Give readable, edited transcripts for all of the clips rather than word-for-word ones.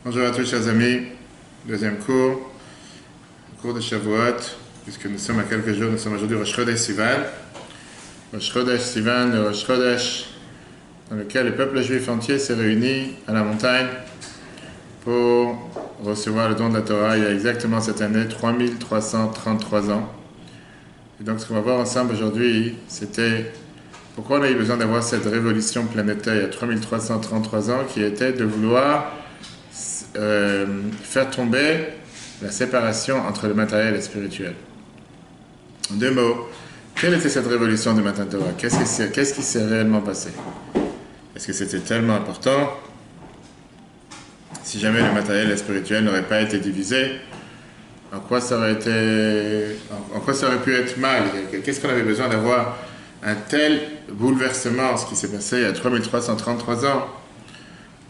Bonjour à tous chers amis, deuxième cours, cours de Shavuot, puisque nous sommes à quelques jours, nous sommes aujourd'hui Rosh Chodesh Sivan. Rosh Chodesh Sivan, le Rosh Chodesh dans lequel le peuple juif entier s'est réuni à la montagne pour recevoir le don de la Torah il y a exactement cette année 3333 ans. Et donc ce qu'on va voir ensemble aujourd'hui, c'était pourquoi on a eu besoin d'avoir cette révolution planétaire il y a 3333 ans qui était de vouloir faire tomber la séparation entre le matériel et le spirituel. En deux mots, quelle était cette révolution du Matan Torah? Qu'est-ce qui s'est réellement passé? Est-ce que c'était tellement important? Si jamais le matériel et le spirituel n'auraient pas été divisés, en quoi ça aurait pu être mal? Qu'est-ce qu'on avait besoin d'avoir un tel bouleversement, ce qui s'est passé il y a 3333 ans,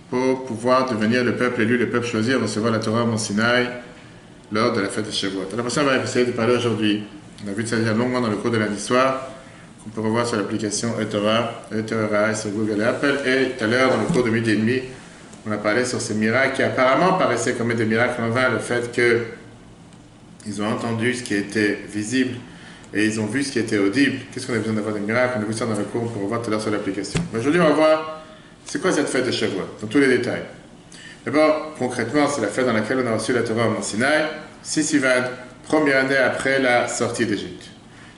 pour pouvoir devenir le peuple élu, le peuple choisi, recevoir la Torah au Mont Sinaï lors de la fête de Shavuot. Alors, pour ça, on va essayer de parler aujourd'hui. On a vu ça déjà longuement dans le cours de lundi soir, qu'on peut revoir sur l'application eTorah sur Google et Apple. Et tout à l'heure, dans le cours de midi et demi, on a parlé sur ces miracles qui apparemment paraissaient comme des miracles en vain, le fait qu'ils ont entendu ce qui était visible et ils ont vu ce qui était audible. Qu'est-ce qu'on a besoin d'avoir des miracles? On a vu ça dans le cours, on peut revoir tout à l'heure sur l'application. Aujourd'hui, on va voir c'est quoi cette fête de Shavuot, dans tous les détails. D'abord, concrètement, c'est la fête dans laquelle on a reçu la Torah au Mont Sinaï, Sivan, première année après la sortie d'Égypte.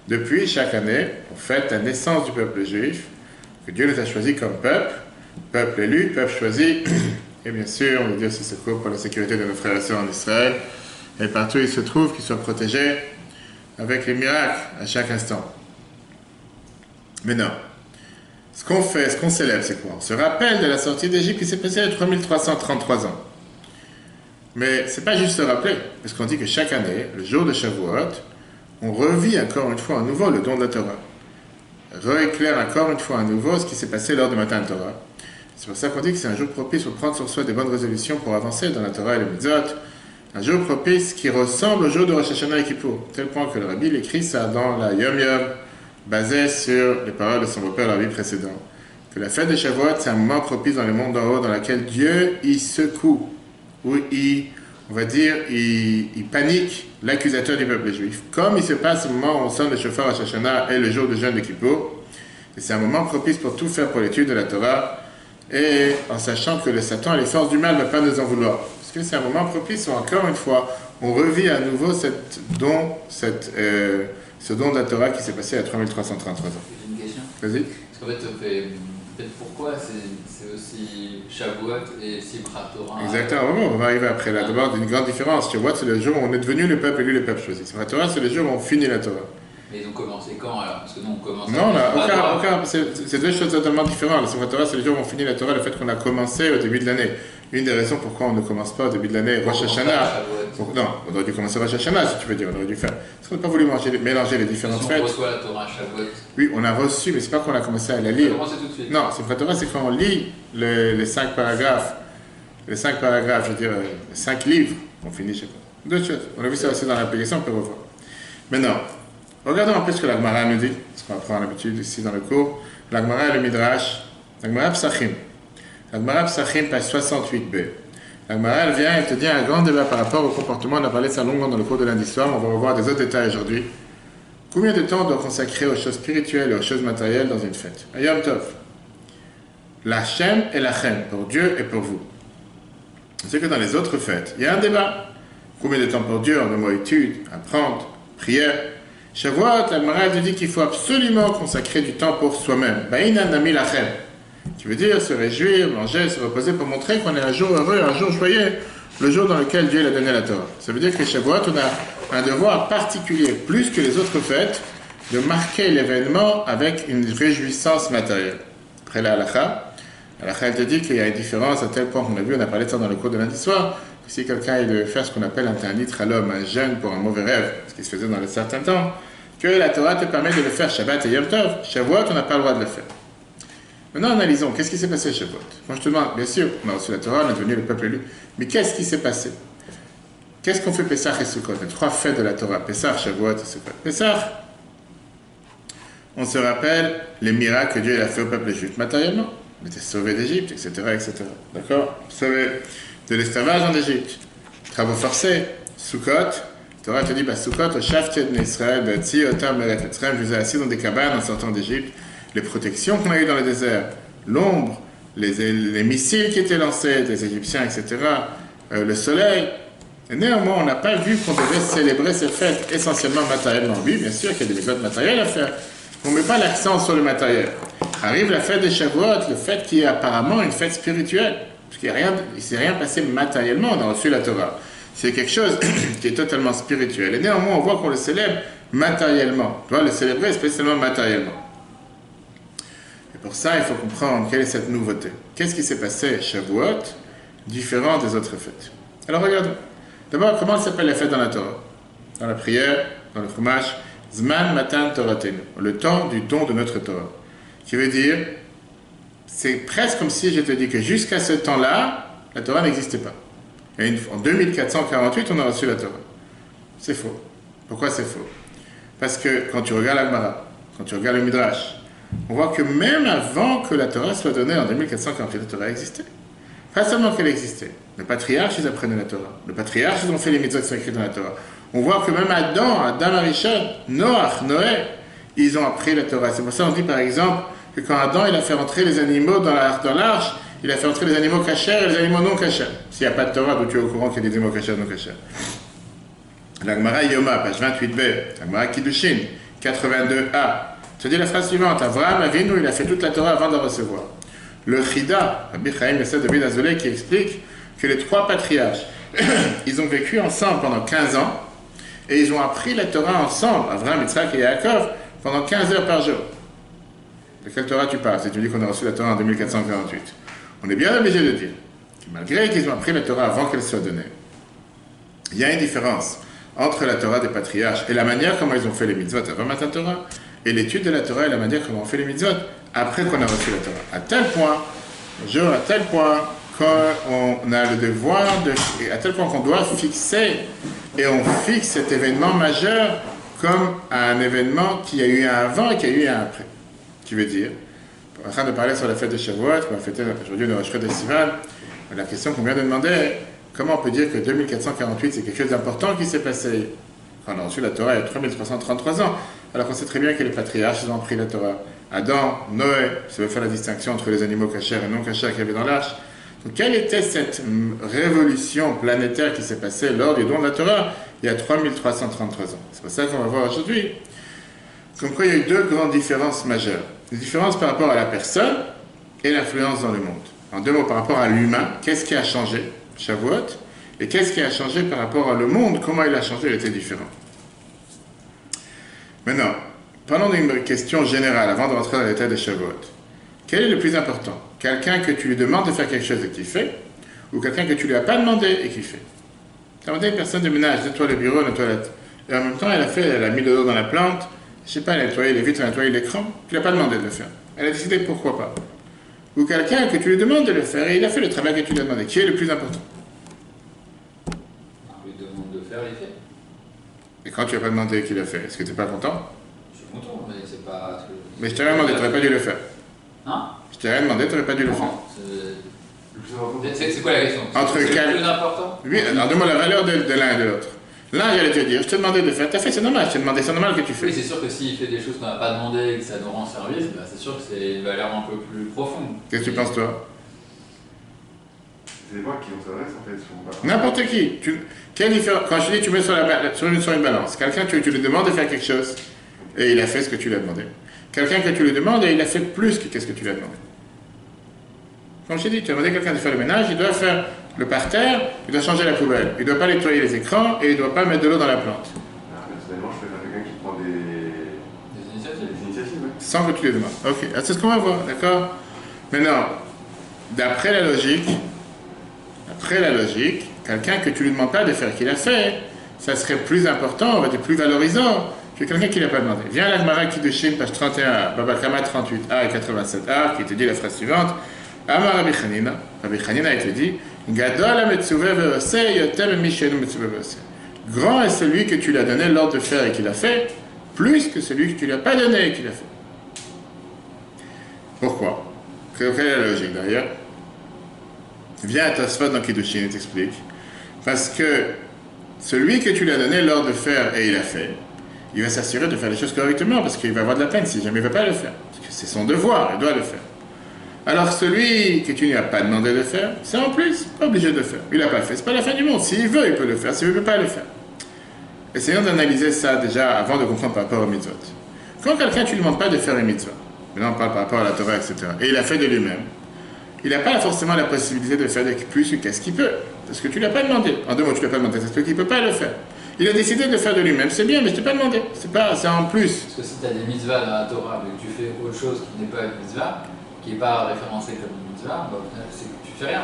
Depuis, chaque année, on fête la naissance du peuple juif, que Dieu les a choisis comme peuple élu, peuple choisi, et bien sûr, on veut dire c'est ce cours pour la sécurité de nos frères et sœurs en Israël, et partout où ils se trouvent, qu'ils soient protégés avec les miracles à chaque instant. Mais non. Ce qu'on fait, ce qu'on célèbre, c'est quoi? On se rappelle de la sortie d'Égypte qui s'est passée il y a 3333 ans. Mais c'est pas juste se rappeler, parce qu'on dit que chaque année, le jour de Shavuot, on revit encore une fois à nouveau le don de la Torah. Rééclaire encore une fois à nouveau ce qui s'est passé lors du Matan Torah. C'est pour ça qu'on dit que c'est un jour propice pour prendre sur soi des bonnes résolutions pour avancer dans la Torah et les mitzvot. Un jour propice qui ressemble au jour de Rosh Hashanah et Kippour, tel point que le Rabbi l'écrit ça dans la Yom Yom, basé sur les paroles de son beau-père la vie précédente. Que la fête de Shavuot, c'est un moment propice dans le monde d'en haut dans lequel Dieu, il secoue, ou on va dire, il panique l'accusateur du peuple juif. Comme il se passe au moment où on sonne le chauffeur à Shashana et le jour de jeûne de Kippour. Et c'est un moment propice pour tout faire pour l'étude de la Torah, et en sachant que le Satan et les forces du mal ne vont pas nous en vouloir. Parce que c'est un moment propice où, encore une fois, on revit à nouveau ce don de la Torah qui s'est passé à 3333 ans. J'ai une question. Vas-y. Parce qu'en fait, pourquoi c'est aussi Shavuot et Simchat Torah? Exactement, on va arriver après là. D'abord, une grande différence. Shavuot, c'est le jour où on est devenu le peuple élu, le peuple choisi. Simchat Torah, c'est le jour où on finit la Torah. Mais ils ont commencé quand alors? Parce que nous, on commence. Non, c'est deux choses totalement différentes. La Simchat Torah, c'est le jour où on finit la Torah, le fait qu'on a commencé au début de l'année. Une des raisons pourquoi on ne commence pas au début de l'année Rosh Hashanah. Non, on aurait dû commencer Rosh Hashanah, si tu veux dire, on aurait dû faire. Parce qu'on n'a pas voulu mélanger les différentes si fêtes. on reçoit la Torah Shavuot. Oui, on a reçu, mais c'est pas qu'on a commencé à la lire. On a commencé tout de suite. Non, Simchat Torah, c'est quand on lit les 5 paragraphes. Les 5 paragraphes, je veux dire, les 5 livres, on finit chaque fois. Deux choses. On a vu ça aussi dans l'application, on peut revoir. Maintenant, regardons un peu ce que la Gemara nous dit, ce qu'on apprend l'habitude ici dans le cours. La Gemara et le Midrash. La Gemara Psachim. La Gemara Psachim, page 68b. La Gemara, elle vient et te dit un grand débat par rapport au comportement. On a parlé de ça longuement dans le cours de lundi soir, on va revoir des autres détails aujourd'hui. Combien de temps on doit consacrer aux choses spirituelles et aux choses matérielles dans une fête? Yom Tov. La Shem et la Chem, pour Dieu et pour vous. C'est que dans les autres fêtes, il y a un débat. Combien de temps pour Dieu, en mot étude, apprendre, prière? Shavuot, la Gemara te dit qu'il faut absolument consacrer du temps pour soi-même. Ba'inan nami lachem. Qui veut dire se réjouir, manger, se reposer pour montrer qu'on est un jour heureux, un jour joyeux, le jour dans lequel Dieu a donné la Torah. Ça veut dire que Shavuot, on a un devoir particulier, plus que les autres fêtes, de marquer l'événement avec une réjouissance matérielle. Après la halakha, elle te dit qu'il y a une différence à tel point qu'on a vu, on a parlé de ça dans le cours de lundi soir, que si quelqu'un il veut faire ce qu'on appelle un ta'anit chalom, un jeûne pour un mauvais rêve, ce qui se faisait dans un certain temps, que la Torah te permet de le faire Shabbat et Yom Tov. Shavuot, on n'a pas le droit de le faire. Maintenant, analysons, qu'est-ce qui s'est passé à Shavuot? Moi, je te demande, bien sûr, on a reçu la Torah, on est devenu le peuple élu, mais qu'est-ce qui s'est passé? Qu'est-ce qu'on fait Pessah et Sukkot? Les 3 fêtes de la Torah, Pessah, Shavuot et Sukkot. Pessah, on se rappelle les miracles que Dieu a fait au peuple juif matériellement. On était sauvés d'Égypte, etc., etc. D'accord? Sauvé de l'esclavage en Égypte. Travaux forcés, Sukkot, la Torah te dit, Sukkot, Shafti de Israël, Batsi, Otam, Meret, Etzrem, je vous ai assis dans des cabanes en sortant d'Égypte. Les protections qu'on a eues dans le désert, l'ombre, les missiles qui étaient lancés des Égyptiens, etc., le soleil. Et néanmoins, on n'a pas vu qu'on devait célébrer ces fêtes essentiellement matériellement. Oui, bien sûr qu'il y a des méthodes matérielles à faire. On ne met pas l'accent sur le matériel. Arrive la fête des Shavuot, le fait qui est apparemment une fête spirituelle. Parce qu'il ne s'est rien passé matériellement, on a reçu la Torah. C'est quelque chose qui est totalement spirituel. Et néanmoins, on voit qu'on le célèbre matériellement. On doit le célébrer spécialement matériellement. Et pour ça, il faut comprendre quelle est cette nouveauté. Qu'est-ce qui s'est passé Shavuot, différent des autres fêtes? Alors regardons. D'abord, comment s'appelle la fête dans la Torah? Dans la prière, dans le Chumash, Zman Matan Toratenu, le temps du don de notre Torah. Qui veut dire, c'est presque comme si je te dis que jusqu'à ce temps-là, la Torah n'existait pas. Et en 2448, on a reçu la Torah. C'est faux. Pourquoi c'est faux? Parce que quand tu regardes la Gemara, quand tu regardes le Midrash, on voit que même avant que la Torah soit donnée en 2448, la Torah existait. Pas seulement qu'elle existait. Les patriarches, ils apprenaient la Torah. Les patriarches, ils ont fait les mitzvot qui sont écrites dans la Torah. On voit que même Adam Arishon, Noé, ils ont appris la Torah. C'est pour ça qu'on dit par exemple que quand Adam il a fait rentrer les animaux dans l'arche, il a fait rentrer les animaux cachers et les animaux non cachers. S'il n'y a pas de Torah, donc tu es au courant qu'il y a des animaux cachers et non cachers. La Gemara Yoma, page 28b, la Gemara Kiddushin, 82a. Je te dis la phrase suivante. Avraham Avinu, il a fait toute la Torah avant de la recevoir. Le Chida, Rabbi Chaim Yosef David Azoulay, qui explique que les trois patriarches, ils ont vécu ensemble pendant 15 ans et ils ont appris la Torah ensemble, Avraham, Yitzhak et Yaakov, pendant 15 heures par jour. De quelle Torah tu parles si tu dis qu'on a reçu la Torah en 2448? On est bien obligé de dire que malgré qu'ils ont appris la Torah avant qu'elle soit donnée, il y a une différence entre la Torah des patriarches et la manière comment ils ont fait les mitzvot avant Matan Torah et l'étude de la Torah et la manière comment on fait les mitzvot après qu'on a reçu la Torah. À tel point qu'on a le devoir à tel point qu'on doit fixer, et on fixe cet événement majeur comme un événement qui a eu un avant et qui a eu un après. Qui veut dire, on est en train de parler sur la fête de Shavuot, qu'on va fêter aujourd'hui le Rosh Chodesh Sivan, la question qu'on vient de demander, comment on peut dire que 2448 c'est quelque chose d'important qui s'est passé? On a reçu la Torah il y a 3333 ans, alors qu'on sait très bien que les patriarches ils ont pris la Torah. Adam, Noé, ça veut faire la distinction entre les animaux cachers et non cachers qu'il y avait dans l'arche. Donc, quelle était cette révolution planétaire qui s'est passée lors du don de la Torah il y a 3333 ans? C'est pour ça qu'on va voir aujourd'hui. Comme quoi, il y a eu deux grandes différences majeures. Une différence par rapport à la personne et l'influence dans le monde. En deux mots, par rapport à l'humain, qu'est-ce qui a changé, Shavuot, et qu'est-ce qui a changé par rapport à le monde, comment il a changé, il était différent. Maintenant, parlons d'une question générale avant de rentrer dans les détails de Shavuot. Quel est le plus important? Quelqu'un que tu lui demandes de faire quelque chose et qu'il fait, ou quelqu'un que tu lui as pas demandé et qui fait? Tu as demandé à une personne de ménage, nettoie le bureau, nettoie la... Et en même temps, elle a mis de l'eau dans la plante, je sais pas, elle a nettoyé les vitres, elle a nettoyé l'écran, tu lui as pas demandé de le faire. Elle a décidé pourquoi pas. Ou quelqu'un que tu lui demandes de le faire et il a fait le travail que tu lui as demandé. Qui est le plus important? On lui demande de faire, il fait. Et quand tu n'as pas demandé qu'il l'a fait, est-ce que tu n'es pas content? Je suis content, mais c'est pas... Mais je t'ai rien demandé, tu n'aurais pas dû le faire. Hein? Je t'ai rien demandé, tu n'aurais pas dû le faire. C'est quoi la question? Entre c'est le plus important? Oui, alors demande la valeur de l'un et de l'autre. L'un, j'allais te dire, je t'ai demandé de faire, tu as fait, c'est normal, je t'ai demandé, c'est normal que tu fais. Oui, c'est sûr que s'il fait des choses qu'on n'a pas demandé et que ça nous rend service, bah, c'est sûr que c'est une valeur un peu plus profonde. Qu'est-ce que tu penses, toi? C'est moi qui on s'adresse en fait. N'importe qui. Quelle différence? Quand je dis tu mets sur une balance, quelqu'un tu lui demandes de faire quelque chose et il a fait ce que tu lui as demandé. Quelqu'un que tu lui demandes et il a fait plus que qu'est-ce que tu lui as demandé. Comme je t'ai dit, tu as demandé à quelqu'un de faire le ménage, il doit faire le parterre, il doit changer la poubelle, il ne doit pas nettoyer les écrans et il ne doit pas mettre de l'eau dans la plante. Personnellement, je préfère quelqu'un qui prend des initiatives. Ouais. Sans que tu lui demandes. Ok, c'est ce qu'on va voir, d'accord? Maintenant, d'après la logique, quelqu'un que tu ne lui demandes pas de faire qu'il a fait, ça serait plus important, on va dire plus valorisant que quelqu'un qui ne l'a pas demandé. Viens à la Gemara Kiddushin, page 31, Baba Kama 38a et 87a, qui te dit la phrase suivante. Amar Rabbi Chanina, il te dit, Gadol ha-metzuvé ve'oseh yoter mi-she'einu metzuvé ve'oseh. Grand est celui que tu lui as donné l'ordre de faire et qu'il a fait, plus que celui que tu lui as pas donné et qu'il a fait. Pourquoi? Quelle est la logique derrière? Vient à Tosfot dans Kiddushin, il t'explique. Parce que celui que tu lui as donné l'ordre de faire et il a fait, il va s'assurer de faire les choses correctement parce qu'il va avoir de la peine si jamais il ne veut pas le faire. Parce que c'est son devoir, il doit le faire. Alors celui que tu lui as pas demandé de faire, c'est en plus, pas obligé de le faire. Il n'a pas fait, c'est pas la fin du monde. S'il veut, il peut le faire. S'il ne veut pas le faire. Essayons d'analyser ça déjà avant de comprendre par rapport aux mitzvot. Quand quelqu'un, tu ne lui demandes pas de faire une mitzvah, maintenant on parle par rapport à la Torah, etc., et il a fait de lui-même, il n'a pas forcément la possibilité de faire plus que qu'est-ce qu'il peut. Parce que tu ne l'as pas demandé. En 2 mots, tu ne l'as pas demandé, ça se peut qu'il ne peut pas le faire. Il a décidé de le faire de lui-même, c'est bien, mais je ne t'ai pas demandé. C'est en plus. Parce que si tu as des mitzvahs dans la Torah, mais que tu fais autre chose qui n'est pas une mitzvah, qui n'est pas référencée comme une mitzvah, bah, c'est que tu fais rien.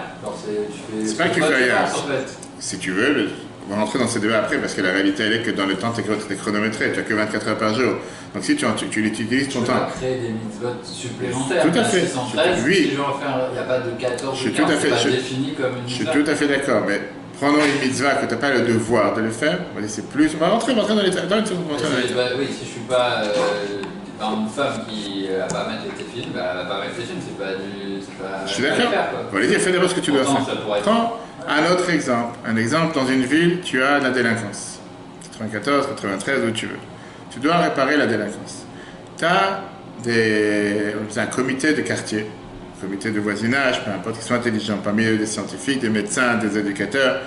C'est pas que tu fais rien. En fait. Si tu veux, on va rentrer dans ces débats après, parce que la réalité, elle est que dans le temps, tu es chronométré, tu n'as que 24 heures par jour. Donc si tu utilises ton temps. Tu vas créer des mitzvot supplémentaires. Tout à fait. 613, oui. Si je veux en faire, il n'y a pas de 14 ou 15, c'est pas défini comme une mitzvah. Je suis tout à fait d'accord, mais prenons une mitzvah que tu n'as pas le devoir de le faire, on va laisser plus. On va rentrer dans les détails. Oui, si je suis pas une femme qui va pas mettre les téfilines, bah, elle va pas mettre les téfilines, c'est pas du. Je suis d'accord. On va lui dire, fais d'abord ce que tu dois faire. Prends un autre exemple. Un exemple, dans une ville, tu as la délinquance. 94, 93, où tu veux. Tu dois réparer la délinquance. Tu as un comité de quartier, un comité de voisinage, peu importe, qui sont intelligents, parmi eux des scientifiques, des médecins, des éducateurs,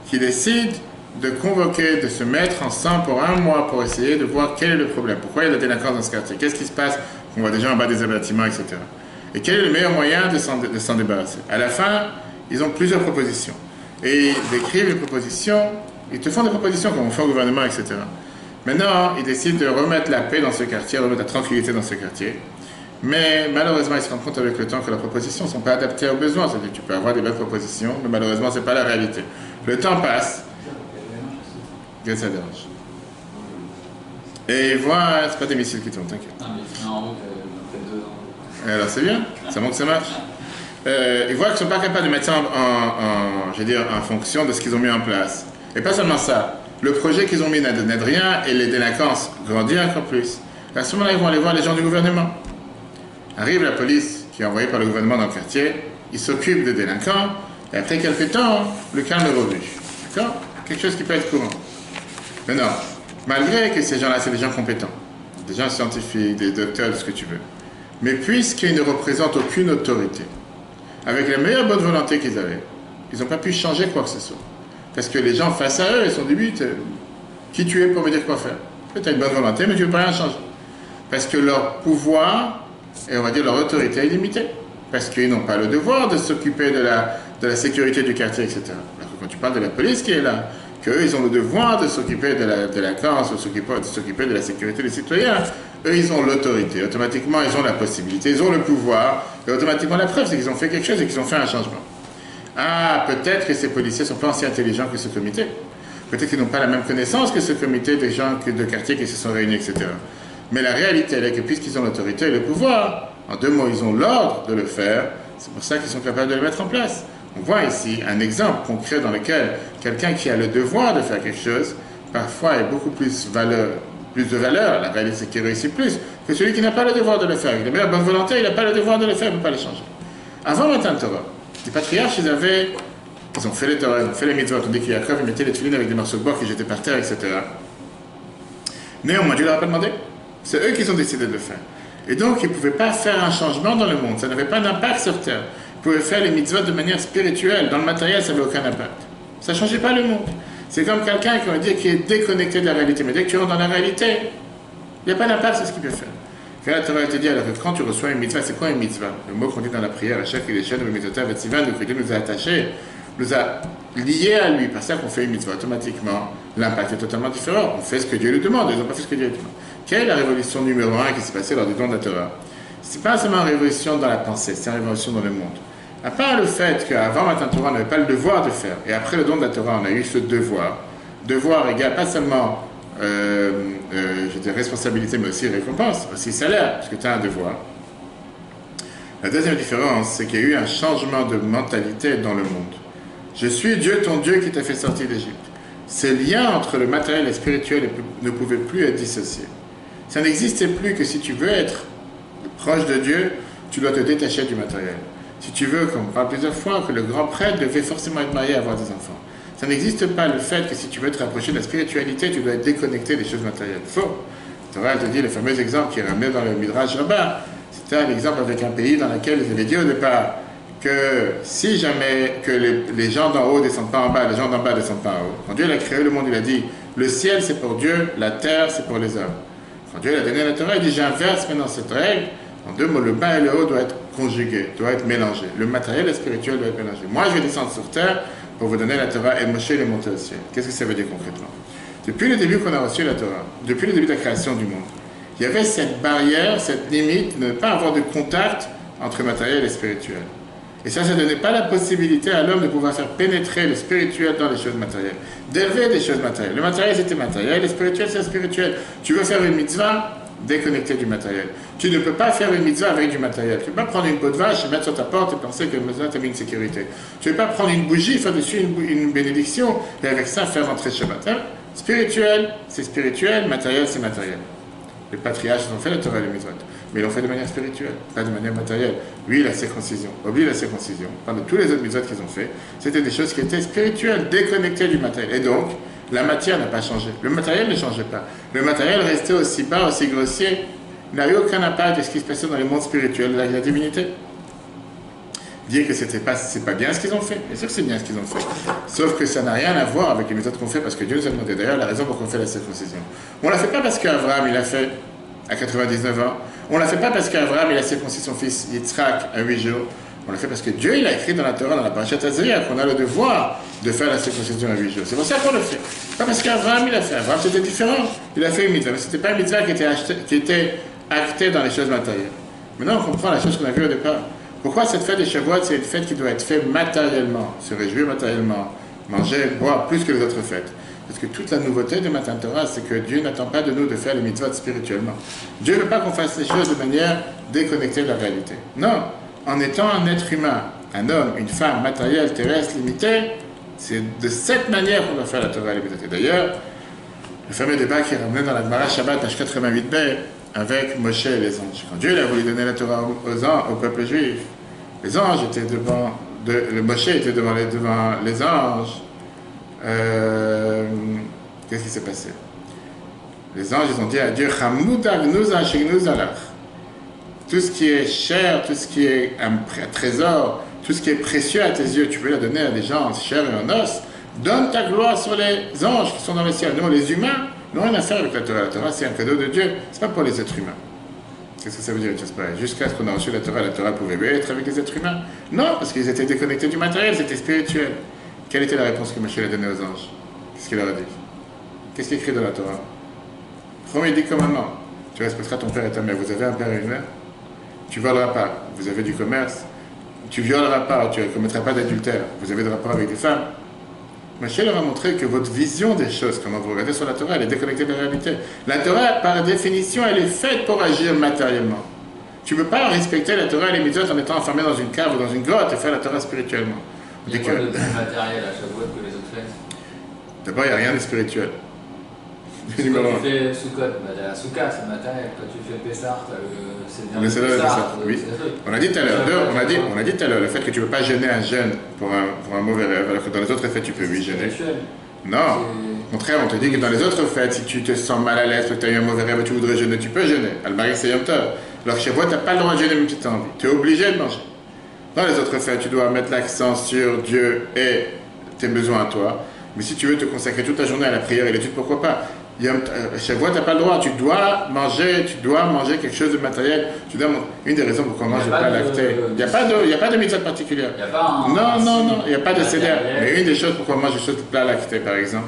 qui décident de convoquer, de se mettre ensemble pour 1 mois pour essayer de voir quel est le problème, pourquoi il y a la délinquance dans ce quartier, qu'est-ce qui se passe, on voit des gens en bas des bâtiments, etc. Et quel est le meilleur moyen de s'en débarrasser. À la fin, ils ont plusieurs propositions. Et ils décrivent les propositions, ils te font des propositions comme on fait au gouvernement, etc. Maintenant, ils décident de remettre la paix dans ce quartier, remettre la tranquillité dans ce quartier. Mais malheureusement, ils se rendent compte avec le temps que leurs propositions ne sont pas adaptées aux besoins. C'est-à-dire que tu peux avoir des belles propositions, mais malheureusement, ce n'est pas la réalité. Le temps passe. Qu'est-ce que ça dérange? Et voilà, c'est pas des missiles qui tournent, t'inquiète. Non, mais en haut, ça fait 2 ans. Alors c'est bien, ça montre que ça marche. Ils voient qu'ils ne sont pas capables de mettre ça en fonction de ce qu'ils ont mis en place. Et pas seulement ça. Le projet qu'ils ont mis n'aide rien et les délinquances grandissent encore plus. À ce moment-là, ils vont aller voir les gens du gouvernement. Arrive la police qui est envoyée par le gouvernement dans le quartier, ils s'occupent des délinquants, et après quelques temps, le calme est revenu. D'accord? Quelque chose qui peut être courant. Mais non, malgré que ces gens-là, c'est des gens compétents, des gens scientifiques, des docteurs, de ce que tu veux, mais puisqu'ils ne représentent aucune autorité, avec la meilleure bonne volonté qu'ils avaient, ils n'ont pas pu changer quoi que ce soit. Parce que les gens face à eux, ils sont du but, qui tu es pour me dire quoi faire? Tu as une bonne volonté, mais tu ne peux rien changer. Parce que leur pouvoir, et on va dire leur autorité est limitée. Parce qu'ils n'ont pas le devoir de s'occuper de la sécurité du quartier, etc. Alors que quand tu parles de la police qui est là, qu'eux, ils ont le devoir de s'occuper de la délinquance, de s'occuper de la sécurité des citoyens, eux, ils ont l'autorité. Automatiquement, ils ont la possibilité, ils ont le pouvoir. Et automatiquement, la preuve, c'est qu'ils ont fait quelque chose et qu'ils ont fait un changement. Ah, peut-être que ces policiers ne sont pas aussi intelligents que ce comité. Peut-être qu'ils n'ont pas la même connaissance que ce comité des gens de quartier qui se sont réunis, etc. Mais la réalité, elle est que puisqu'ils ont l'autorité et le pouvoir, en 2 mots, ils ont l'ordre de le faire, c'est pour ça qu'ils sont capables de le mettre en place. On voit ici un exemple concret dans lequel quelqu'un qui a le devoir de faire quelque chose, parfois est beaucoup plus de valeur, la réalité c'est qu'il réussit plus, que celui qui n'a pas le devoir de le faire. Il a bien la bonne volonté, il n'a pas le devoir de le faire, il ne peut pas le changer. Avant Matan Torah, les patriarches, ils ont fait les Torah, ils ont fait les mitzvot, on dit qu'il y a Yaakov, ils mettaient les tefilines avec des morceaux de bois qui jetaient par terre, etc. Néanmoins, Dieu ne leur a pas demandé. C'est eux qui ont décidé de le faire. Et donc, ils ne pouvaient pas faire un changement dans le monde. Ça n'avait pas d'impact sur terre. Ils pouvaient faire les mitzvot de manière spirituelle. Dans le matériel, ça n'avait aucun impact. Ça ne changeait pas le monde. C'est comme quelqu'un qui va dire qu'il est déconnecté de la réalité. Mais dès que tu rentres dans la réalité, il n'y a pas d'impact sur ce qu'il peut faire. Quand la Torah te dit, alors que quand tu reçois une mitzvah, c'est quoi une mitzvah? Le mot qu'on dit dans la prière, à chaque échelle de mitzvah, que Dieu nous a attachés, nous a liés à lui. Par ça qu'on fait une mitzvah, automatiquement, l'impact est totalement différent. On fait ce que Dieu nous demande, ils n'ont pas fait ce que Dieu nous demande. Quelle est la révolution numéro 1 qui s'est passée lors du don de la Torah? Ce n'est pas seulement une révolution dans la pensée, c'est une révolution dans le monde. À part le fait qu'avant Matan Torah, on n'avait pas le devoir de faire, et après le don de la Torah, on a eu ce devoir. Devoir égale pas seulement je dirais responsabilité, mais aussi récompense, aussi salaire, parce que tu as un devoir. La deuxième différence, c'est qu'il y a eu un changement de mentalité dans le monde. Je suis Dieu, ton Dieu, qui t'a fait sortir d'Égypte. Ces liens entre le matériel et le spirituel ne pouvaient plus être dissociés. Ça n'existait plus que si tu veux être proche de Dieu, tu dois te détacher du matériel. si tu veux, comme on parle plusieurs fois, que le grand prêtre devait forcément être marié et avoir des enfants. Ça n'existe pas le fait que si tu veux te rapprocher de la spiritualité, tu dois être déconnecté des choses matérielles. Faux. La Torah, elle te dit le fameux exemple qui est ramené dans le Midrash Rabbah. C'était un exemple avec un pays dans lequel ils avaient dit au départ que si jamais que les gens d'en haut ne descendent pas en bas, les gens d'en bas ne descendent pas en haut. Quand Dieu a créé le monde, il a dit le ciel c'est pour Dieu, la terre c'est pour les hommes. Quand Dieu a donné la Torah, il dit j'inverse maintenant cette règle. En deux mots, le bas et le haut doivent être conjugués, doivent être mélangés. Le matériel et le spirituel doivent être mélangés. Moi, je vais descendre sur terre pour vous donner la Torah et Moshe est monté au ciel. Qu'est-ce que ça veut dire concrètement? Depuis le début qu'on a reçu la Torah, depuis le début de la création du monde, il y avait cette barrière, cette limite de ne pas avoir de contact entre matériel et spirituel. Et ça ne donnait pas la possibilité à l'homme de pouvoir faire pénétrer le spirituel dans les choses matérielles, d'élever des choses matérielles. Le matériel, c'était matériel, le spirituel, c'est spirituel. Tu veux faire une mitzvah, déconnecté du matériel. Tu ne peux pas faire une mitzvah avec du matériel. Tu ne peux pas prendre une peau de vache et mettre sur ta porte et penser que le mitzvah t'a mis une sécurité. Tu ne peux pas prendre une bougie, faire dessus une bénédiction et avec ça faire rentrer Shabbat. Hein? Spirituel, c'est spirituel, matériel, c'est matériel. Les patriarches ont fait la Torah et les mitzvot, mais ils l'ont fait de manière spirituelle, pas de manière matérielle. Oui, la circoncision, oublie la circoncision. Parmi tous les autres mitzvot qu'ils ont fait, c'était des choses qui étaient spirituelles, déconnectées du matériel. Et donc, la matière n'a pas changé. Le matériel ne changeait pas. Le matériel restait aussi bas, aussi grossier. Il n'a eu aucun impact de ce qui se passait dans le monde spirituel de la divinité. Dire que c'est pas bien ce qu'ils ont fait. Bien sûr que c'est bien ce qu'ils ont fait. Sauf que ça n'a rien à voir avec les méthodes qu'on fait parce que Dieu nous a demandé. D'ailleurs, la raison pour qu'on fait la circoncision. On ne la fait pas parce qu'Abraham, il l'a fait à 99 ans. On ne la fait pas parce qu'Abraham, il a circoncis son fils Yitzhak à 8 jours. On l'a fait parce que Dieu, il a écrit dans la Torah, dans la Parashat Azariah, qu'on a le devoir de faire la circoncision à 8 jours. C'est pour ça qu'on le fait. Pas parce qu'Abraham, il l'a fait. Abraham, c'était différent. Il a fait une mitzvah. Mais ce n'était pas une mitzvah qui était actée dans les choses matérielles. Maintenant, on comprend la chose qu'on a vue au départ. Pourquoi cette fête des Shavuot, c'est une fête qui doit être faite matériellement, se réjouir matériellement, manger, boire plus que les autres fêtes. Parce que toute la nouveauté de Matan Torah, c'est que Dieu n'attend pas de nous de faire les mitzvot spirituellement. Dieu ne veut pas qu'on fasse les choses de manière déconnectée de la réalité. Non, en étant un être humain, un homme, une femme, matérielle, terrestre, limitée, c'est de cette manière qu'on doit faire la Torah et les mitzvot. D'ailleurs, le fameux débat qui est ramené dans la Gemara Shabbat, page 88b, avec Moshe et les anges. Quand Dieu a voulu donner la Torah au peuple juif, les anges étaient devant, le Moshe était devant les anges. Qu'est-ce qui s'est passé? Les anges, ils ont dit à Dieu, tout ce qui est cher, tout ce qui est un trésor, tout ce qui est précieux à tes yeux, tu veux la donner à des gens en chair et en os. Donne ta gloire sur les anges qui sont dans le ciel. Nous, les humains, n'ont rien à faire avec la Torah. La Torah, c'est un cadeau de Dieu. C'est pas pour les êtres humains. Qu'est-ce que ça veut dire? Jusqu'à ce qu'on a reçu la Torah pouvait être avec les êtres humains? Non, parce qu'ils étaient déconnectés du matériel, c'était spirituel. Quelle était la réponse que Moshe a donnée aux anges? Qu'est-ce qu'il leur a dit? Qu'est-ce qui est écrit dans la Torah? Premier dit commandement. Tu respecteras ton père et ta mère. Vous avez un père et une mère? Tu ne voleras pas. Vous avez du commerce. Tu ne violeras pas. Tu ne commettras pas d'adultère. Vous avez des rapports avec des femmes. Moshe leur a montré que votre vision des choses, comment vous regardez sur la Torah, elle est déconnectée de la réalité. La Torah, par définition, elle est faite pour agir matériellement. Tu ne peux pas respecter la Torah et les mitzvot en étant enfermé dans une cave ou dans une grotte et faire la Torah spirituellement. Il y a quoi de plus matériel à Shavuot que les autres fêtes? D'abord, il n'y a rien de spirituel. Quand tu fais Sukkot, la Soukha, c'est matériel. Quand tu fais Pessah, le Pessah. Oui. On a dit tout à l'heure, le fait que tu ne peux pas gêner un jeûne pour un mauvais rêve, alors que dans les autres fêtes, tu peux oui gêner. Non, au contraire, on te dit que dans les autres fêtes, si tu te sens mal à l'aise, que tu as eu un mauvais rêve et tu voudrais jeûner, tu peux jeûner. Al-Marik, c'est Yom Tov. Alors que chez toi, tu n'as pas le droit de jeûner même si tu as envie. Tu es obligé de manger. Dans les autres fêtes, tu dois mettre l'accent sur Dieu et tes besoins à toi. Mais si tu veux te consacrer toute ta journée à la prière et l'étude, pourquoi pas? Chez toi, tu n'as pas le droit. Tu dois manger quelque chose de matériel. Une des raisons pourquoi on mange le plat lacté. Il n'y a pas de mitzvah particulière. Non, il n'y a pas de seder. Mais une des choses pourquoi on mange le plat lacté, par exemple,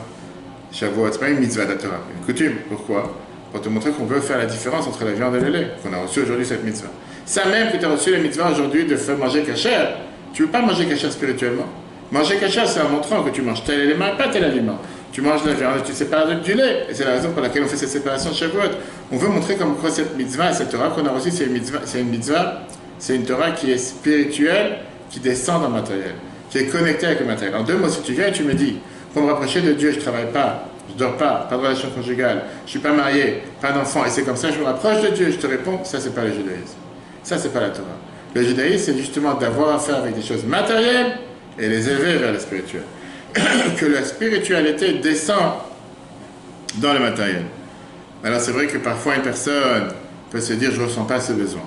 Shavuot, ce n'est pas une mitzvah de la Torah, une coutume. Pourquoi? Pour te montrer qu'on veut faire la différence entre la viande et le lait. Qu'on a reçu aujourd'hui cette mitzvah. Ça même que tu as reçu la mitzvah aujourd'hui de faire manger kasher, tu ne veux pas manger kasher spirituellement. Manger kasher, c'est en montrant que tu manges tel élément et pas tel aliment. Tu manges la viande, tu sépares du lait. Et c'est la raison pour laquelle on fait cette séparation de Shavuot. On veut montrer comme quoi cette mitzvah, cette Torah qu'on a reçue, c'est une mitzvah, c'est une Torah qui est spirituelle, qui descend dans le matériel, qui est connectée avec le matériel. En deux mots, si tu viens et tu me dis, pour me rapprocher de Dieu, je ne travaille pas, je ne dors pas de relation conjugale, je ne suis pas marié, pas d'enfant, et c'est comme ça que je me rapproche de Dieu, je te réponds, ça c'est pas le judaïsme. Ça c'est pas la Torah. Le judaïsme, c'est justement d'avoir affaire avec des choses matérielles et les élever vers le spirituel. Que la spiritualité descend dans le matériel. Alors c'est vrai que parfois une personne peut se dire je ne ressens pas ce besoin.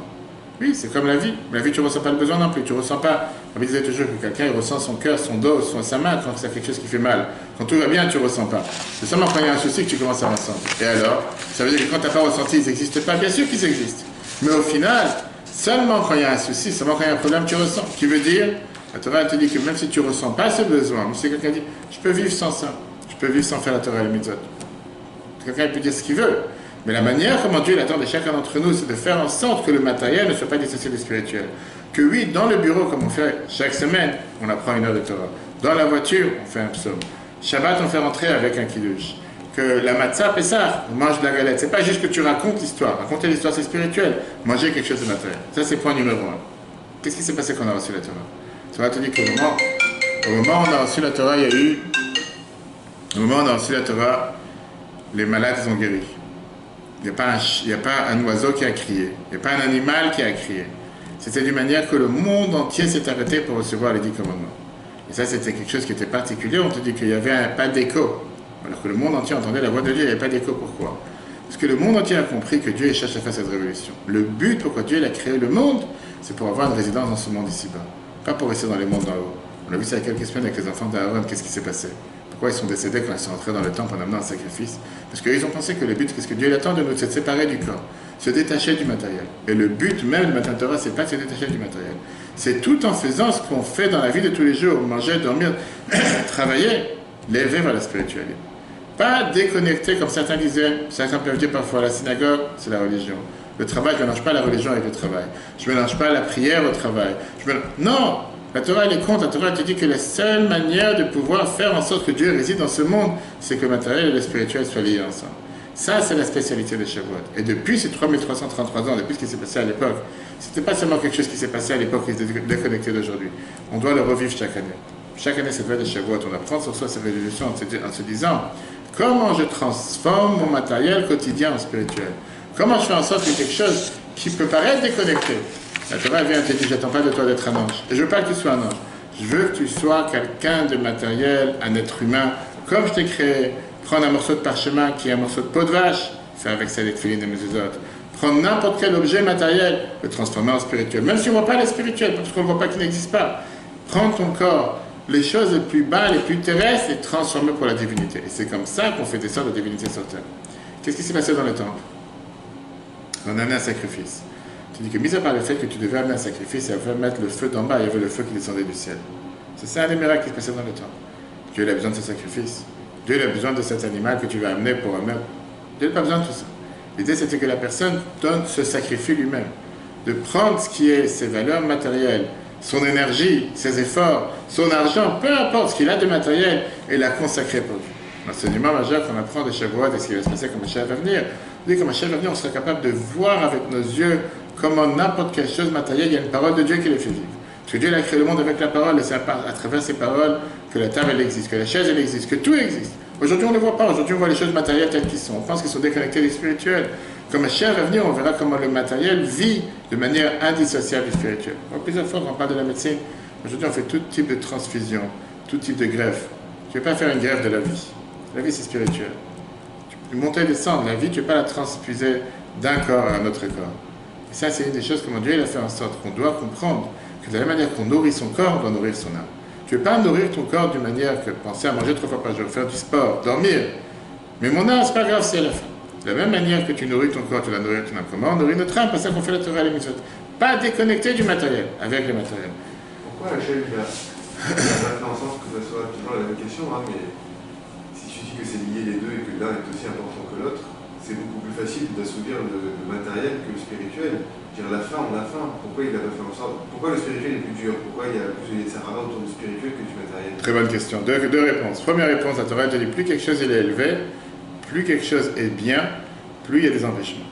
Oui, c'est comme la vie. La vie, tu ne ressens pas le besoin non plus. Tu ne ressens pas. On disait toujours que quelqu'un il ressent son cœur, son dos, sa main quand c'est quelque chose qui fait mal. Quand tout va bien, tu ne ressens pas. C'est seulement quand il y a un souci que tu commences à ressentir. Et alors, ça veut dire que quand tu n'as pas ressenti, ils n'existent pas. Bien sûr qu'ils existent. Mais au final, seulement quand il y a un souci, seulement quand il y a un problème, tu ressens. Ce qui veut dire, la Torah elle te dit que même si tu ne ressens pas ce besoin, même si quelqu'un dit je peux vivre sans ça, je peux vivre sans faire la Torah et le mitzvot. Quelqu'un peut dire ce qu'il veut. Mais la manière comment Dieu attend de chacun d'entre nous, c'est de faire en sorte que le matériel ne soit pas dissocié du spirituel. Que oui, dans le bureau, comme on fait chaque semaine, on apprend une heure de Torah. Dans la voiture, on fait un psaume. Shabbat, on fait rentrer avec un kiddush. Que la matzah, Pessah, on mange de la galette. C'est pas juste que tu racontes l'histoire. Raconter l'histoire, c'est spirituel. Manger quelque chose de matériel. Ça, c'est point numéro 1. Qu'est-ce qui s'est passé quand on a reçu la Torah? La Torah te dit qu'au moment où on a reçu la Torah, il y a eu... Au moment où on a reçu la Torah, les malades, ils ont guéri. Il n'y a pas un oiseau qui a crié. Il n'y a pas un animal qui a crié. C'était d'une manière que le monde entier s'est arrêté pour recevoir les 10 commandements. Et ça, c'était quelque chose qui était particulier. On te dit qu'il n'y avait pas d'écho. Alors que le monde entier entendait la voix de Dieu, il n'y avait pas d'écho. Pourquoi? Parce que le monde entier a compris que Dieu cherche à faire cette révolution. Le but pourquoi Dieu a créé le monde, c'est pour avoir une résidence dans ce monde ici-bas. Pas pour rester dans les mondes d'en haut. On a vu ça il y a quelques semaines avec les enfants d'Aaron. Qu'est-ce qui s'est passé? Pourquoi ils sont décédés quand ils sont entrés dans le temple en amenant un sacrifice? Parce qu'ils ont pensé que le but, qu'est-ce que Dieu attend de nous, c'est de séparer du corps, se détacher du matériel. Et le but même de Matan Torah, c'est pas de se détacher du matériel. C'est tout en faisant ce qu'on fait dans la vie de tous les jours, manger, dormir, travailler, l'élever vers la spiritualité. Pas déconnecter, comme certains disaient, certains peuvent dire parfois, la synagogue, c'est la religion. Le travail, je ne mélange pas la religion avec le travail. Je ne mélange pas la prière au travail. Non! La Torah, elle est contre. La Torah te dit que la seule manière de pouvoir faire en sorte que Dieu réside dans ce monde, c'est que le matériel et le spirituel soient liés ensemble. Ça, c'est la spécialité de Shavuot. Et depuis ces 3333 ans, depuis ce qui s'est passé à l'époque, c'était pas seulement quelque chose qui s'est passé à l'époque qui est déconnecté d'aujourd'hui. On doit le revivre chaque année. Chaque année, cette fête de Shavuot, on apprend sur soi ces résolutions en se disant comment je transforme mon matériel quotidien en spirituel. Comment je fais en sorte que quelque chose qui peut paraître déconnecté, la Torah vient te dire, j'attends pas de toi d'être un ange. Et je veux pas que tu sois un ange. Je veux que tu sois quelqu'un de matériel, un être humain, comme je t'ai créé. Prendre un morceau de parchemin qui est un morceau de peau de vache, faire avec ça les tefilines et mezuzot. Prendre n'importe quel objet matériel, le transformer en spirituel. Même si on ne voit pas les spirituels, parce qu'on ne voit pas qu'ils n'existent pas. Prendre ton corps, les choses les plus bas, les plus terrestres, et transformer pour la divinité. Et c'est comme ça qu'on fait descendre la divinité sur terre. Qu'est-ce qui s'est passé dans le temple? On a amené un sacrifice. Tu dis que, mis à part le fait que tu devais amener un sacrifice et faire mettre le feu d'en bas, il y avait le feu qui descendait du ciel. C'est ça un des miracles qui se passait dans le temple. Dieu a besoin de ce sacrifice. Dieu a besoin de cet animal que tu vas amener pour amener. Dieu n'a pas besoin de tout ça. L'idée, c'était que la personne donne ce sacrifice lui-même. De prendre ce qui est ses valeurs matérielles, son énergie, ses efforts, son argent, peu importe ce qu'il a de matériel, et la consacrer pour Dieu. L'enseignement majeur qu'on apprend de Shavuot et ce qui va se passer comme Mashiach va venir, on dit que Mashiach va venir, on sera capable de voir avec nos yeux comment n'importe quelle chose matérielle, il y a une parole de Dieu qui le fait vivre. Parce que Dieu a créé le monde avec la parole, et c'est à travers ces paroles que la table elle existe, que la chaise elle existe, que tout existe. Aujourd'hui on ne le voit pas, aujourd'hui on voit les choses matérielles telles qu'elles sont. On pense qu'elles sont déconnectées du spirituel. Comme Mashiach va venir, on verra comment le matériel vit de manière indissociable du spirituel. Donc, plusieurs fois quand on parle de la médecine, aujourd'hui on fait tout type de transfusion, tout type de greffe. Tu ne veux pas faire une greffe de la vie. La vie c'est spirituel. Tu peux monter et descendre, la vie tu ne peux pas la transfuser d'un corps à un autre corps. Et ça c'est une des choses comment Dieu il a fait en sorte qu'on doit comprendre que de la même manière qu'on nourrit son corps, on doit nourrir son âme. Tu ne veux pas nourrir ton corps d'une manière que penser à manger 3 fois par jour, faire du sport, dormir. Mais mon âme, c'est pas grave, c'est à la fin. De la même manière que tu nourris ton corps, tu dois nourrir ton âme. Comment on nourrit notre âme? C'est ça qu'on fait la Torah et les mitzvot. Pas déconnecté du matériel, avec le matériel. Pourquoi la chaîne va faire en sorte que ça soit toujours la même question, hein, mais si tu dis que c'est lié les deux et que l'un est aussi important que l'autre, c'est beaucoup plus facile d'assouvir le matériel que le spirituel. Dire la fin, on a faim. Pourquoi il a pas fait en sorte? Pourquoi le spirituel est plus dur? Pourquoi il y a plus de sarava autour du spirituel que du matériel? Très bonne question. Deux réponses. Première réponse, la Torah te dit plus quelque chose il est élevé, plus quelque chose est bien, plus il y a des empêchements.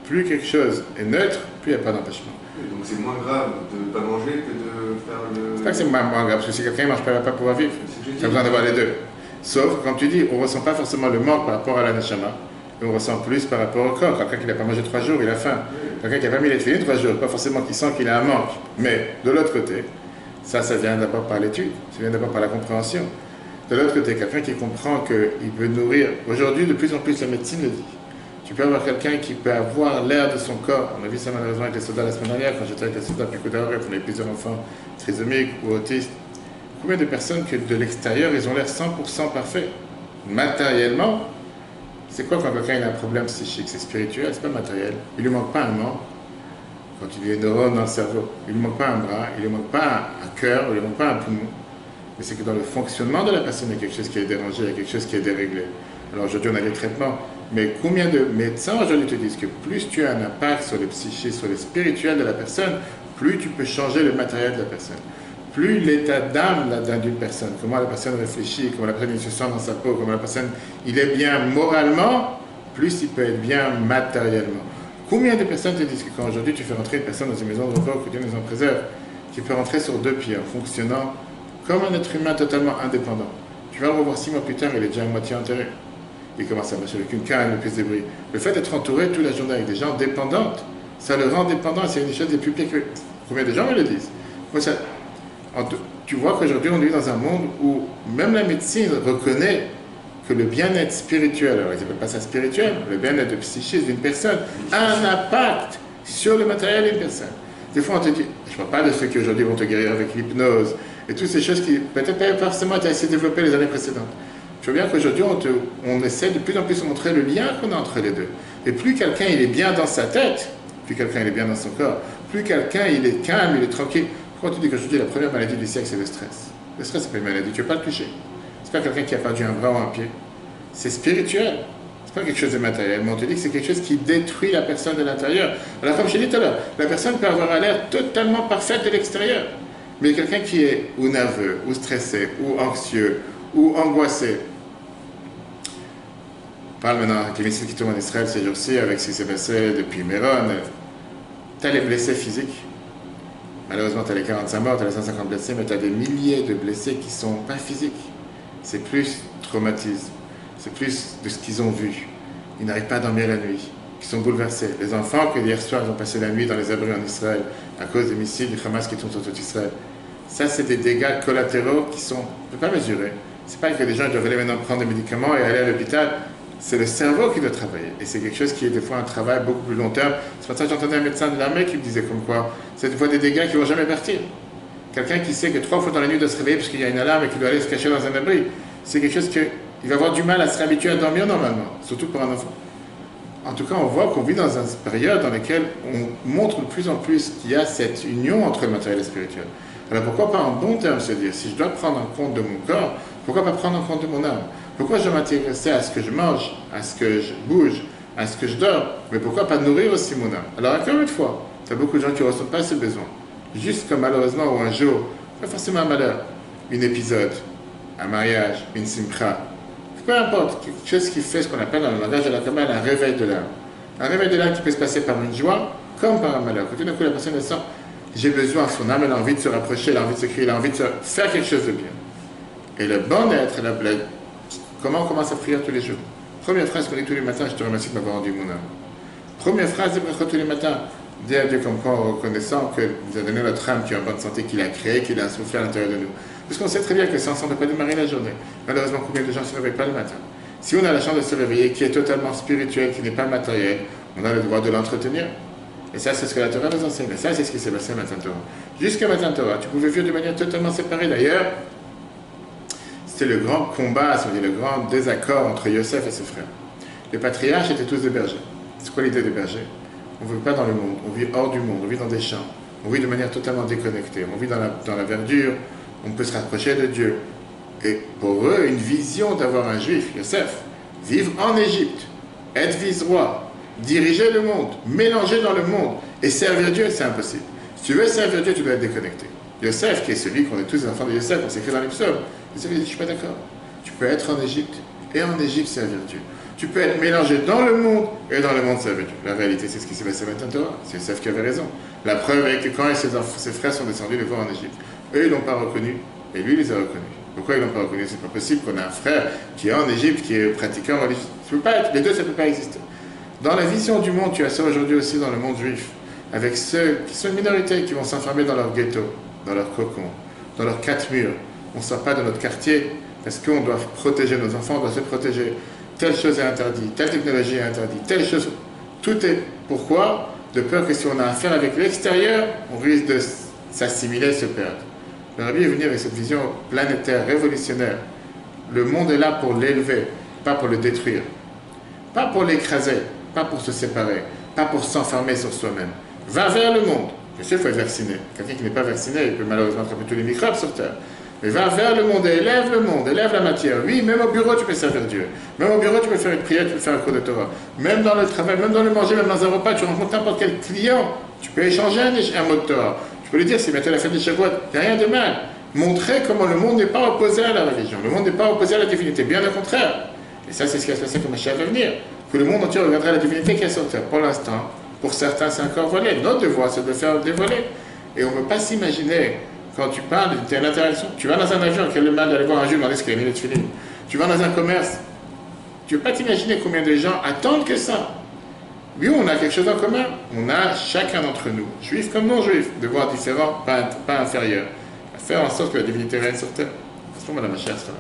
Plus quelque chose est neutre, plus il n'y a pas d'empêchement. Donc c'est moins grave de ne pas manger que de faire le... C'est pas que c'est moins grave, parce que si quelqu'un ne mange pas, il ne va pas pouvoir vivre. Il a besoin d'avoir les deux. Sauf, comme tu dis, on ne ressent pas forcément le manque par rapport à la neshama, mais on ressent plus par rapport au corps. Quelqu'un qui n'a pas mangé 3 jours, il a faim. Quelqu'un qui n'a pas mis les tefilines 3 jours, pas forcément qu'il sent qu'il a un manque, mais de l'autre côté, ça vient d'abord par l'étude, ça vient d'abord par la compréhension. De l'autre côté, quelqu'un qui comprend qu'il peut nourrir. Aujourd'hui, de plus en plus, la médecine le dit. Tu peux avoir quelqu'un qui peut avoir l'air de son corps. On a vu ça malheureusement avec les soldats la semaine dernière, quand j'étais avec les soldats Picot d'Arrêt, on avait plusieurs enfants trisomiques ou autistes. Combien de personnes que de l'extérieur, ils ont l'air 100% parfaits? Matériellement, c'est quoi quand quelqu'un a un problème psychique? C'est spirituel, c'est pas matériel. Il lui manque pas un membre. Quand il y a une neurone dans le cerveau, il lui manque pas un bras, il lui manque pas un cœur, il lui manque pas un poumon. Mais c'est que dans le fonctionnement de la personne, il y a quelque chose qui est dérangé, il y a quelque chose qui est déréglé. Alors aujourd'hui, on a des traitements, mais combien de médecins aujourd'hui te disent que plus tu as un impact sur le psychique, sur le spirituel de la personne, plus tu peux changer le matériel de la personne. Plus l'état d'âme d'une personne, comment la personne réfléchit, comment la personne se sent dans sa peau, comment la personne il est bien moralement, plus il peut être bien matériellement. Combien de personnes te disent que quand aujourd'hui tu fais rentrer une personne dans une maison de repos, que Dieu nous en préserve, qui peut rentrer sur 2 pieds en fonctionnant comme un être humain totalement indépendant. Tu vas le revoir 6 mois plus tard, il est déjà à moitié enterré. Il commence à marcher avec une canne, le plus débris. Le fait d'être entouré toute la journée avec des gens dépendants, ça le rend dépendant, c'est une des choses les plus pires que... Combien de gens me le disent? Moi, ça... Tu vois qu'aujourd'hui, on vit dans un monde où même la médecine reconnaît que le bien-être spirituel, alors ils n'appellent pas ça spirituel, le bien-être psychique d'une personne a un impact sur le matériel d'une personne. Des fois, on te dit, je ne parle pas de ceux qui aujourd'hui vont te guérir avec l'hypnose et toutes ces choses qui peut-être pas forcément été assez développées les années précédentes. Je vois bien qu'aujourd'hui, on essaie de plus en plus de montrer le lien qu'on a entre les deux. Et plus quelqu'un il est bien dans sa tête, plus quelqu'un il est bien dans son corps, plus quelqu'un il est calme, il est tranquille. Pourquoi tu dis qu'aujourd'hui, la première maladie du siècle, c'est le stress? Le stress, c'est pas une maladie, tu ne veux pas le toucher. C'est pas quelqu'un qui a perdu un bras ou un pied. C'est spirituel. C'est pas quelque chose de matériel. Mais on te dit que c'est quelque chose qui détruit la personne de l'intérieur. Alors, comme je t'ai dit tout à l'heure, la personne peut avoir l'air totalement parfaite de l'extérieur. Mais quelqu'un qui est ou nerveux, ou stressé, ou anxieux, ou angoissé. On parle maintenant avec les missiles qui tombent en Israël ces jours-ci, avec ce qui s'est passé depuis Méron. Tu as les blessés physiques. Malheureusement, tu as les 45 morts, tu as les 150 blessés, mais tu as des milliers de blessés qui ne sont pas physiques. C'est plus traumatisme, c'est plus de ce qu'ils ont vu. Ils n'arrivent pas à dormir la nuit, ils sont bouleversés. Les enfants que hier soir, ils ont passé la nuit dans les abris en Israël à cause des missiles du Hamas qui tombent sur tout Israël. Ça, c'est des dégâts collatéraux qui sont, on ne peut pas mesurer. C'est pas que les gens doivent aller maintenant prendre des médicaments et aller à l'hôpital. C'est le cerveau qui doit travailler. Et c'est quelque chose qui est des fois un travail beaucoup plus long terme. C'est pour ça que j'entendais un médecin de l'armée qui me disait comme quoi c'est des fois des dégâts qui ne vont jamais partir. Quelqu'un qui sait que 3 fois dans la nuit doit se réveiller parce qu'il y a une alarme et qu'il doit aller se cacher dans un abri, c'est quelque chose qu'il va avoir du mal à se réhabituer à dormir normalement, surtout pour un enfant. En tout cas, on voit qu'on vit dans une période dans laquelle on montre de plus en plus qu'il y a cette union entre le matériel et le spirituel. Alors pourquoi pas en bon terme se dire, si je dois prendre en compte de mon corps, pourquoi pas prendre en compte de mon âme? Pourquoi je vais m'intéresser à ce que je mange, à ce que je bouge, à ce que je dors, mais pourquoi pas nourrir aussi mon âme? Alors encore une fois, il y a beaucoup de gens qui ne ressentent pas ce besoin. Juste comme malheureusement, ou un jour, pas forcément un malheur, un épisode, un mariage, une simcha, peu importe, quelque chose qui fait ce qu'on appelle dans le langage de la Kabbalah un réveil de l'âme. Un réveil de l'âme qui peut se passer par une joie comme par un malheur. Quand tout d'un coup la personne elle sent, j'ai besoin, son âme elle a envie de se rapprocher, elle a envie de se crier, elle a envie de faire quelque chose de bien. Et le bon être, comment on commence à prier tous les jours? Première phrase qu'on dit tous les matins, je te remercie de m'avoir rendu mon âme. Première phrase de brachot tous les matins, dire à Dieu comme quoi en reconnaissant qu'il nous a donné notre âme qui est en bonne santé, qu'il a créé, qu'il a soufflé à l'intérieur de nous. Parce qu'on sait très bien que sans ça, on ne peut pas démarrer la journée. Malheureusement, combien de gens ne se réveillent pas le matin? Si on a la chance de se réveiller, qui est totalement spirituel, qui n'est pas matériel, on a le droit de l'entretenir. Et ça, c'est ce que la Torah nous enseigne. Et ça, c'est ce qui s'est passé à Matan Torah. Jusqu'à Matan Torah, tu pouvais vivre de manière totalement séparée. D'ailleurs, c'était le grand combat, le grand désaccord entre Yosef et ses frères. Les patriarches étaient tous des bergers. C'est quoi l'idée des bergers? On ne vit pas dans le monde, on vit hors du monde, on vit dans des champs. On vit de manière totalement déconnectée. On vit dans la verdure, on peut se rapprocher de Dieu. Et pour eux, une vision d'avoir un juif, Yosef, vivre en Égypte, être vice-roi, diriger le monde, mélanger dans le monde et servir Dieu, c'est impossible. Si tu veux servir Dieu, tu dois être déconnecté. Yosef, qui est celui qu'on est tous les enfants de Yosef, on s'écrit dans les psaumes, Yosef dit, je ne suis pas d'accord. Tu peux être en Égypte et en Égypte servir Dieu. Tu peux être mélangé dans le monde et dans le monde servir Dieu. La réalité, c'est ce qui s'est passé à Matan Torah. C'est Yosef qui avait raison. La preuve est que quand ses frères sont descendus les voir en Égypte, eux, ils ne l'ont pas reconnu, et lui, il les a reconnus. Pourquoi ils ne l'ont pas reconnu? C'est pas possible qu'on ait un frère qui est en Égypte, qui est pratiquant religieux. Les deux, ça ne peut pas exister. Dans la vision du monde, tu as ça aujourd'hui aussi dans le monde juif, avec ceux qui sont une minorité, qui vont s'enfermer dans leur ghetto, dans leur cocon, dans leurs 4 murs. On ne sort pas de notre quartier parce qu'on doit protéger nos enfants, on doit se protéger. Telle chose est interdite, telle technologie est interdite, telle chose. Tout est pourquoi? De peur que si on a affaire avec l'extérieur, on risque de s'assimiler, se perdre. Le Rabbi est venu avec cette vision planétaire, révolutionnaire. Le monde est là pour l'élever, pas pour le détruire. Pas pour l'écraser, pas pour se séparer, pas pour s'enfermer sur soi-même. Va vers le monde. Bien sûr, il faut être vacciné. Quelqu'un qui n'est pas vacciné, il peut malheureusement attraper tous les microbes sur Terre. Mais va vers le monde et élève le monde, élève la matière. Oui, même au bureau, tu peux servir Dieu. Même au bureau, tu peux faire une prière, tu peux faire un cours de Torah. Même dans le travail, même dans le manger, même dans un repas, tu rencontres n'importe quel client, tu peux échanger un mot de Torah. Tu peux lui dire, c'est bientôt la fête de Shavuot, il n'y a rien de mal. Montrer comment le monde n'est pas opposé à la religion. Le monde n'est pas opposé à la divinité, bien au contraire. Et ça, c'est ce qui va se passer quand Mashiach va venir. Que le monde entier regardera la divinité qui est sur terre. Pour l'instant, pour certains, c'est encore volé. Notre devoir, c'est de faire dévoiler. Et on ne peut pas s'imaginer, quand tu parles, tu as une interaction. Tu vas dans un avion, quel est le mal d'aller voir un juif demander ce qu'il a mis le tefillin. Tu vas dans un commerce. Tu ne peux pas t'imaginer combien de gens attendent que ça. Oui, on a quelque chose en commun. On a chacun d'entre nous, juifs comme non-juifs, devoirs différents, pas inférieurs. À faire en sorte que la divinité règne sur terre. À ce moment-là, ma chère sera.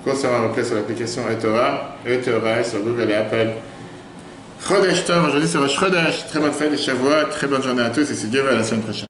Quand ça va replacer sur l'application eTorah, sur Google et Apple. Chodesh Tov, aujourd'hui c'est Rosh Chodesh. Très bonne fête de Shavuot, très bonne journée à tous et si Dieu veut à la semaine prochaine.